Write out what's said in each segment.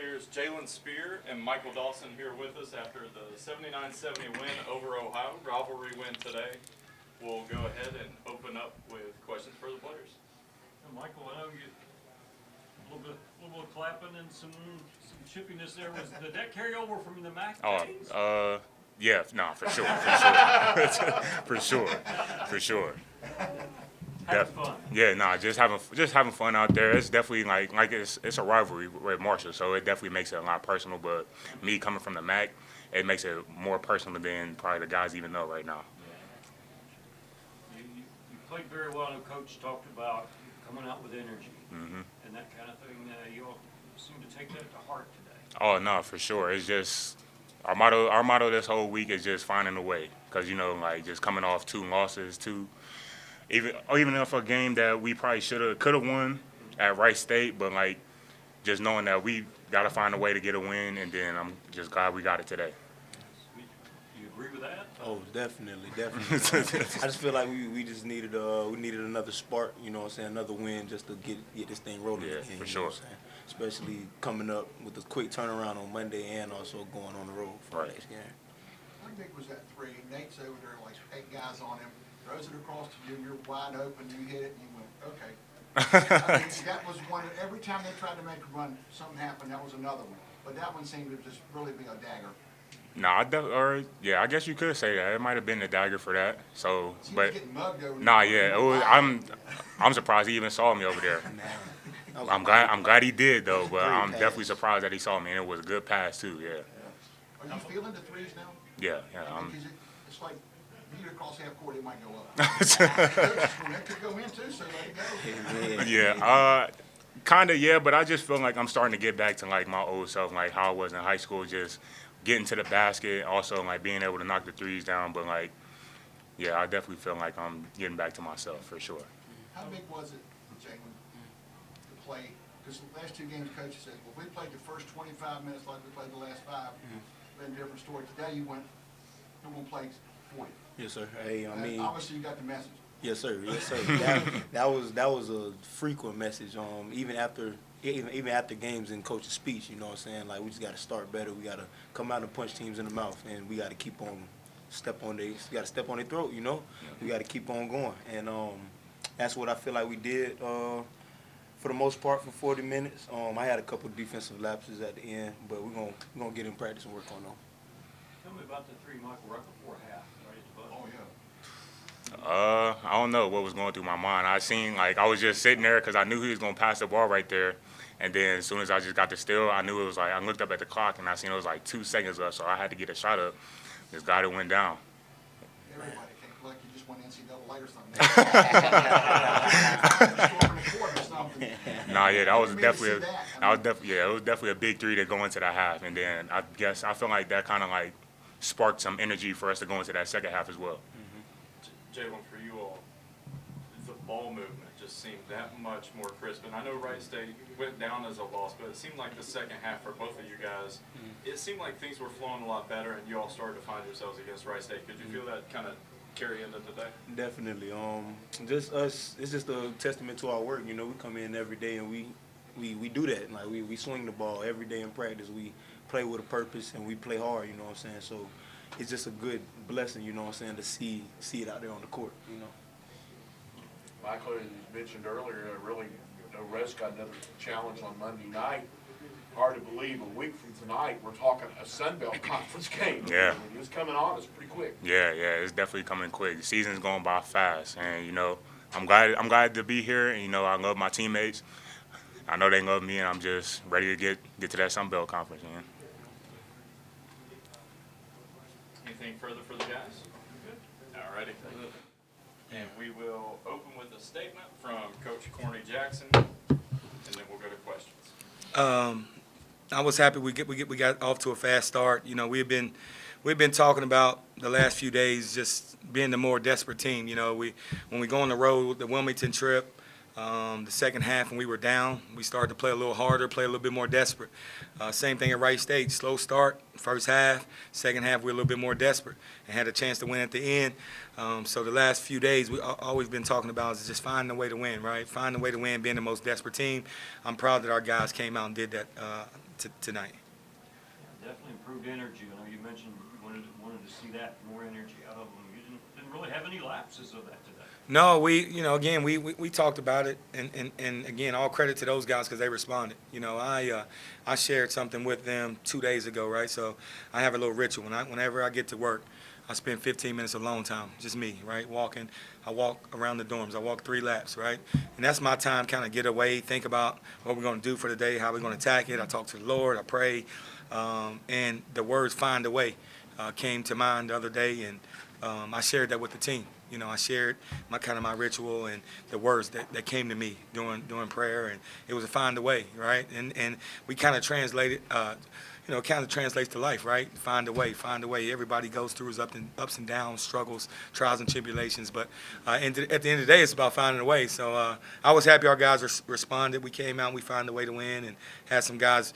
players Jalen Spear and Michael Dawson here with us after the 79-70 win over Ohio. Rivalry win today. We'll go ahead and open up with questions for the players. And Michael, I know you a little bit of clapping and some chippiness there. Did that carry over from the MAC days? Yeah, no, for sure, for sure. Having fun. Yeah, nah, just having fun out there. It's definitely like it's a rivalry with Marshall, so it definitely makes it a lot personal. But me coming from the MAC, it makes it more personal than probably the guys even know right now. You played very well, and Coach talked about coming out with energy and that kind of thing. You all seem to take that to heart today. Oh no, for sure. It's just our motto this whole week is just finding a way, because like just coming off 2 losses, even if a game that we probably could have won at Wright State, but like just knowing that we got to find a way to get a win, and then I'm just glad we got it today. You agree with that? Oh, definitely. I just feel like we just needed another spark, another win just to get this thing rolling. Yeah, again, for sure. Especially coming up with a quick turnaround on Monday and also going on the road for the next game. How big was that 3? Nate's over there, like 8 guys on him, throws it across to you, you're wide open, you hit it, and you went, okay. I mean, that was one, every time they tried to make a run, something happened, that was another one. But that one seemed to just really be a dagger. I guess you could say that. It might have been the dagger for that. So, He was but getting mugged over I'm surprised he even saw me over there. I'm glad he did though, but I'm definitely surprised that he saw me, and it was a good pass too. Yeah. Are you feeling the 3s now? Yeah. Because it's like, you get across half court, it might go up. That could go in too, so let it go. Yeah. Kinda, yeah, but I just feel like I'm starting to get back to like my old self, like how I was in high school, just getting to the basket, also like being able to knock the 3s down. But like, yeah, I definitely feel like I'm getting back to myself for sure. How big was it, Jalen, to play? Because the last 2 games, coach said, well, if we played the first 25 minutes like we played the last 5, it's been a different story. Today you went, we're going to play 40. Yes, sir. Hey, I mean, obviously you got the message. Yes, sir. That was a frequent message. Even after games in coach's speech, you know what I'm saying? Like, we just got to start better. We got to come out and punch teams in the mouth, and we got to keep on step on their throat. We got to keep on going, and that's what I feel like we did for the most part for 40 minutes. I had a couple of defensive lapses at the end, but we're gonna get in practice and work on them. Tell me about the 3 Michael right before half, right at the buzzer. Oh, yeah. I don't know what was going through my mind. I was just sitting there because I knew he was going to pass the ball right there. And then as soon as I just got the steal, I knew it was like, I looked up at the clock and I seen it was like 2 seconds left, so I had to get a shot up. This guy that went down. Everybody can't like you just won NCAA or something. Nah, yeah, that was definitely a big 3 to go into that half. And then I feel like that kind of like sparked some energy for us to go into that second half as well. Jalen, for you all, the ball movement just seemed that much more crisp. And I know Wright State went down as a loss, but it seemed like the second half for both of you guys, it seemed like things were flowing a lot better, and you all started to find yourselves against Wright State. Could you feel that kind of carry into today? Definitely. Just us. It's just a testament to our work. We come in every day and we do that. Like we swing the ball every day in practice. We play with a purpose and we play hard. You know what I'm saying? So it's just a good blessing. You know what I'm saying, to see it out there on the court. Michael, as you mentioned earlier, really, Reds got another challenge on Monday night. Hard to believe a week from tonight we're talking a Sun Belt Conference game. Yeah. It's coming on us pretty quick. Yeah, it's definitely coming quick. The season's going by fast, and I'm glad to be here. And I love my teammates. I know they love me, and I'm just ready to get to that Sun Belt Conference, man. Anything further for the guys? All righty. And we will open with a statement from Coach Corny Jackson, and then we'll go to questions. I was happy we got off to a fast start. We've been talking about the last few days just being the more desperate team. When we go on the road, the Wilmington trip, The second half, when we were down, we started to play a little harder, play a little bit more desperate. Same thing at Wright State. Slow start, first half. Second half, we were a little bit more desperate and had a chance to win at the end. So the last few days, we always been talking about is just finding a way to win, right? Finding a way to win, being the most desperate team. I'm proud that our guys came out and did that tonight. Definitely improved energy. I know you mentioned you wanted to see that, more energy out of them. You didn't really have any lapses of that today. No, again, we talked about it, and again, all credit to those guys because they responded. I shared something with them 2 days ago, right? So I have a little ritual. Whenever I get to work, I spend 15 minutes alone time, just me, right? Walking. I walk around the dorms. I walk 3 laps, right? And that's my time, kind of get away, think about what we're going to do for the day, how we're going to attack it. I talk to the Lord, I pray, and the words "find a way" came to mind the other day, and I shared that with the team. I shared my ritual and the words that came to me during prayer, and it was a find a way, right? And we kind of translated, kind of translates to life, right? Find a way, find a way. Everybody goes through his ups and downs, struggles, trials and tribulations, but at the end of the day, it's about finding a way. So I was happy our guys responded. We came out, and we found a way to win, and had some guys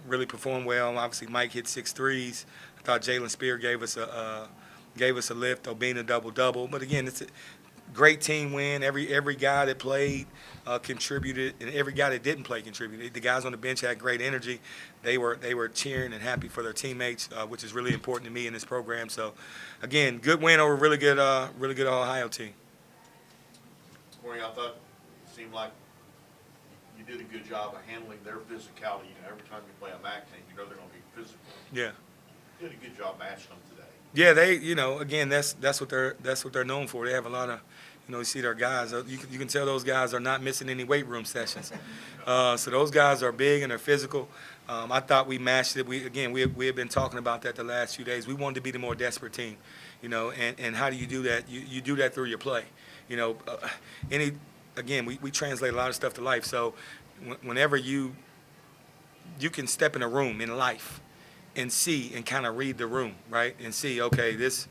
really perform well. Obviously, Mike hit 6 threes. I thought Jalen Spear gave us a lift, Obina double-double. But again, it's a great team win. Every guy that played contributed, and every guy that didn't play contributed. The guys on the bench had great energy. They were cheering and happy for their teammates, which is really important to me in this program. So, again, good win over a really good Ohio team. Corny, I thought it seemed like you did a good job of handling their physicality. Every time you play a MAC team, they're going to be physical. Yeah. You did a good job matching them today. Yeah, they, again, that's what they're known for. They have a lot of, you see their guys. You can tell those guys are not missing any weight room sessions. So those guys are big and they're physical. I thought we matched it. We have been talking about that the last few days. We wanted to be the more desperate team, and how do you do that? You do that through your play. We translate a lot of stuff to life. So whenever you can step in a room in life and see and kind of read the room, right? And see, okay, this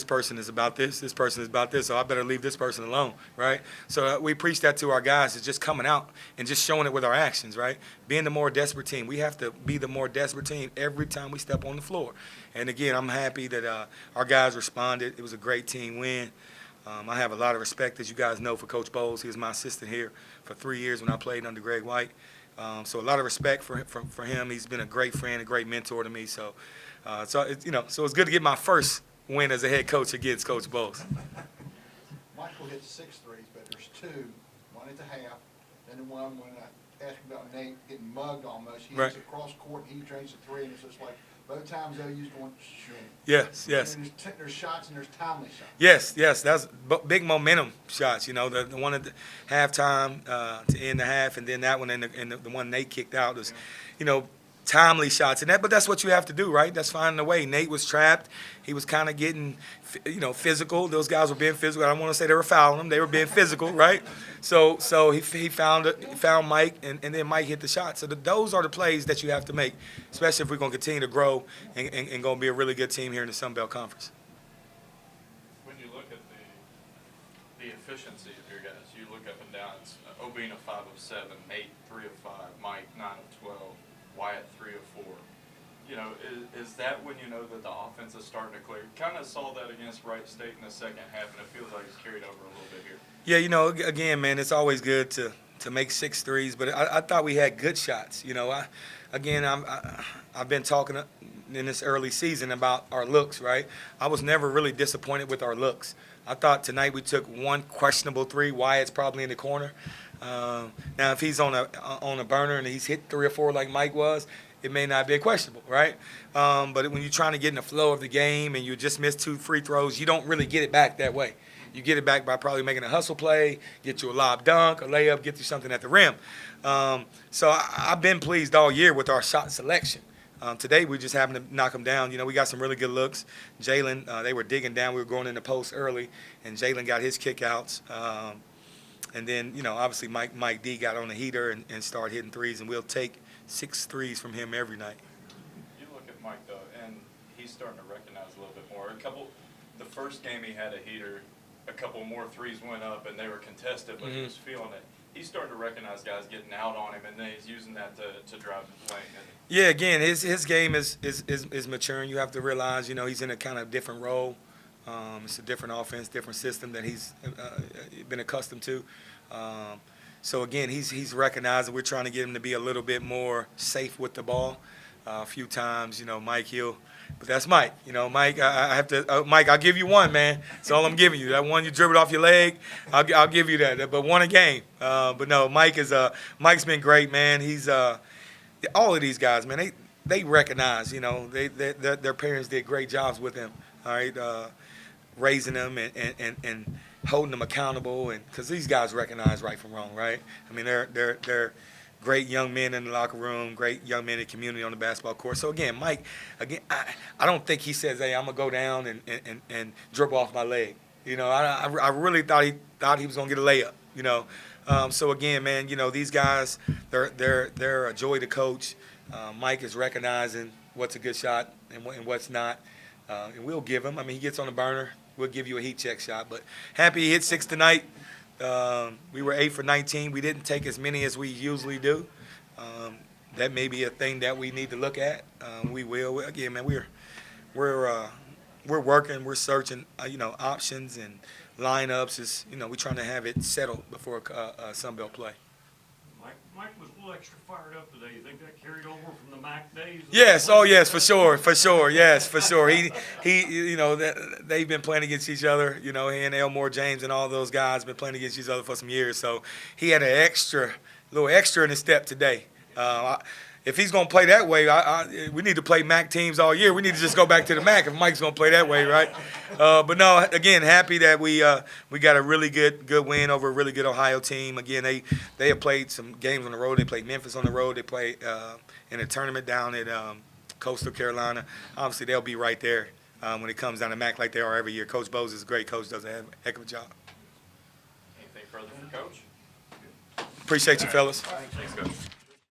person is about this person is about this, so I better leave this person alone, right? So we preach that to our guys, is just coming out and just showing it with our actions, right? Being the more desperate team. We have to be the more desperate team every time we step on the floor. And again, I'm happy that our guys responded. It was a great team win. I have a lot of respect, as you guys know, for Coach Bowles. He was my assistant here for 3 years when I played under Greg White. So a lot of respect for him. He's been a great friend, a great mentor to me. So it's good to get my first win as a head coach against Coach Bowles. Michael hit 6 threes, but there's 2, one at the half, then the one when I asked about Nate getting mugged almost. He hits it cross court, and he drains a 3, and it's just like both times OU's going, shoot. Yes. There's shots and there's timely shots. Yes, that's big momentum shots. The one at the halftime to end the half, and then that one and the one Nate kicked out was, timely shots and that. But that's what you have to do, right? That's finding a way. Nate was trapped. He was kind of getting, physical. Those guys were being physical. I don't want to say they were fouling him. They were being physical, right? So he found Mike, and then Mike hit the shot. So those are the plays that you have to make, especially if we're going to continue to grow and going to be a really good team here in the Sun Belt Conference. When you look at the efficiency of your guys, you look up and down. It's Obina 5 of 7, Nate 3 of 5, Mike 9 of 12, Wyatt 3 of 4. Is that when you know that the offense is starting to clear? Kind of saw that against Wright State in the second half, and it feels like it's carried over a little bit here. Yeah, again, man, it's always good to make 6 threes, but I thought we had good shots. I've been talking in this early season about our looks, right? I was never really disappointed with our looks. I thought tonight we took one questionable 3. Wyatt's probably in the corner. Now, if he's on a burner and he's hit 3 or 4 like Mike was, it may not be questionable, right? But when you're trying to get in the flow of the game and you just miss 2 free throws, you don't really get it back that way. You get it back by probably making a hustle play, get you a lob dunk, a layup, get you something at the rim. So I've been pleased all year with our shot selection. Today we just happened to knock them down. We got some really good looks. Jalen, they were digging down. We were going in the post early, and Jalen got his kickouts. And then, obviously Mike D got on the heater and started hitting threes, and we'll take 6 threes from him every night. You look at Mike, though, and he's starting to recognize a little bit more. The first game he had a heater, a couple more threes went up and they were contested, but he was feeling it. He's starting to recognize guys getting out on him, and then he's using that to drive the lane. Yeah, again, his game is maturing. You have to realize, you know, he's in a kind of different role. It's a different offense, different system that he's been accustomed to. So again, he's recognizing we're trying to get him to be a little bit more safe with the ball. A few times, you know, Mike, but that's Mike. You know, Mike, I have to, Mike, I'll give you one, man. That's all I'm giving you. That one you dribbled off your leg, I'll give you that. But one a game. But no, Mike's been great, man. He's all of these guys, man. They recognize, you know, their parents did great jobs with them. All right, raising them and holding them accountable, and because these guys recognize right from wrong, right? I mean, they're great young men in the locker room, great young men in the community on the basketball court. So again, Mike, I don't think he says, "Hey, I'm gonna go down and dribble off my leg." You know, I really thought he was gonna get a layup. You know, so again, man, you know, these guys, they're a joy to coach. Mike is recognizing what's a good shot and what's not, and we'll give him. I mean, he gets on the burner, we'll give you a heat check shot. But happy he hit 6 tonight. We were 8 for 19. We didn't take as many as we usually do. That may be a thing that we need to look at. We will. Again, man, we're working. We're searching, you know, options and lineups. Is, you know, we're trying to have it settled before Sun Belt play. Mike was a little extra fired up today. You think that carried over from the MAC days? Yes. Oh, yes, for sure. Yes, for sure. He you know, they've been playing against each other. You know, he and Elmore James and all those guys been playing against each other for some years. So he had a little extra in his step today. If he's gonna play that way, we need to play MAC teams all year. We need to just go back to the MAC if Mike's gonna play that way, right? But no, again, happy that we got a really good win over a really good Ohio team. Again, they have played some games on the road. They played Memphis on the road. They played in a tournament down at Coastal Carolina. Obviously, they'll be right there when it comes down to MAC like they are every year. Coach Bose is a great coach. Does a heck of a job. Anything further for Coach? Appreciate you, fellas. Thanks, Coach.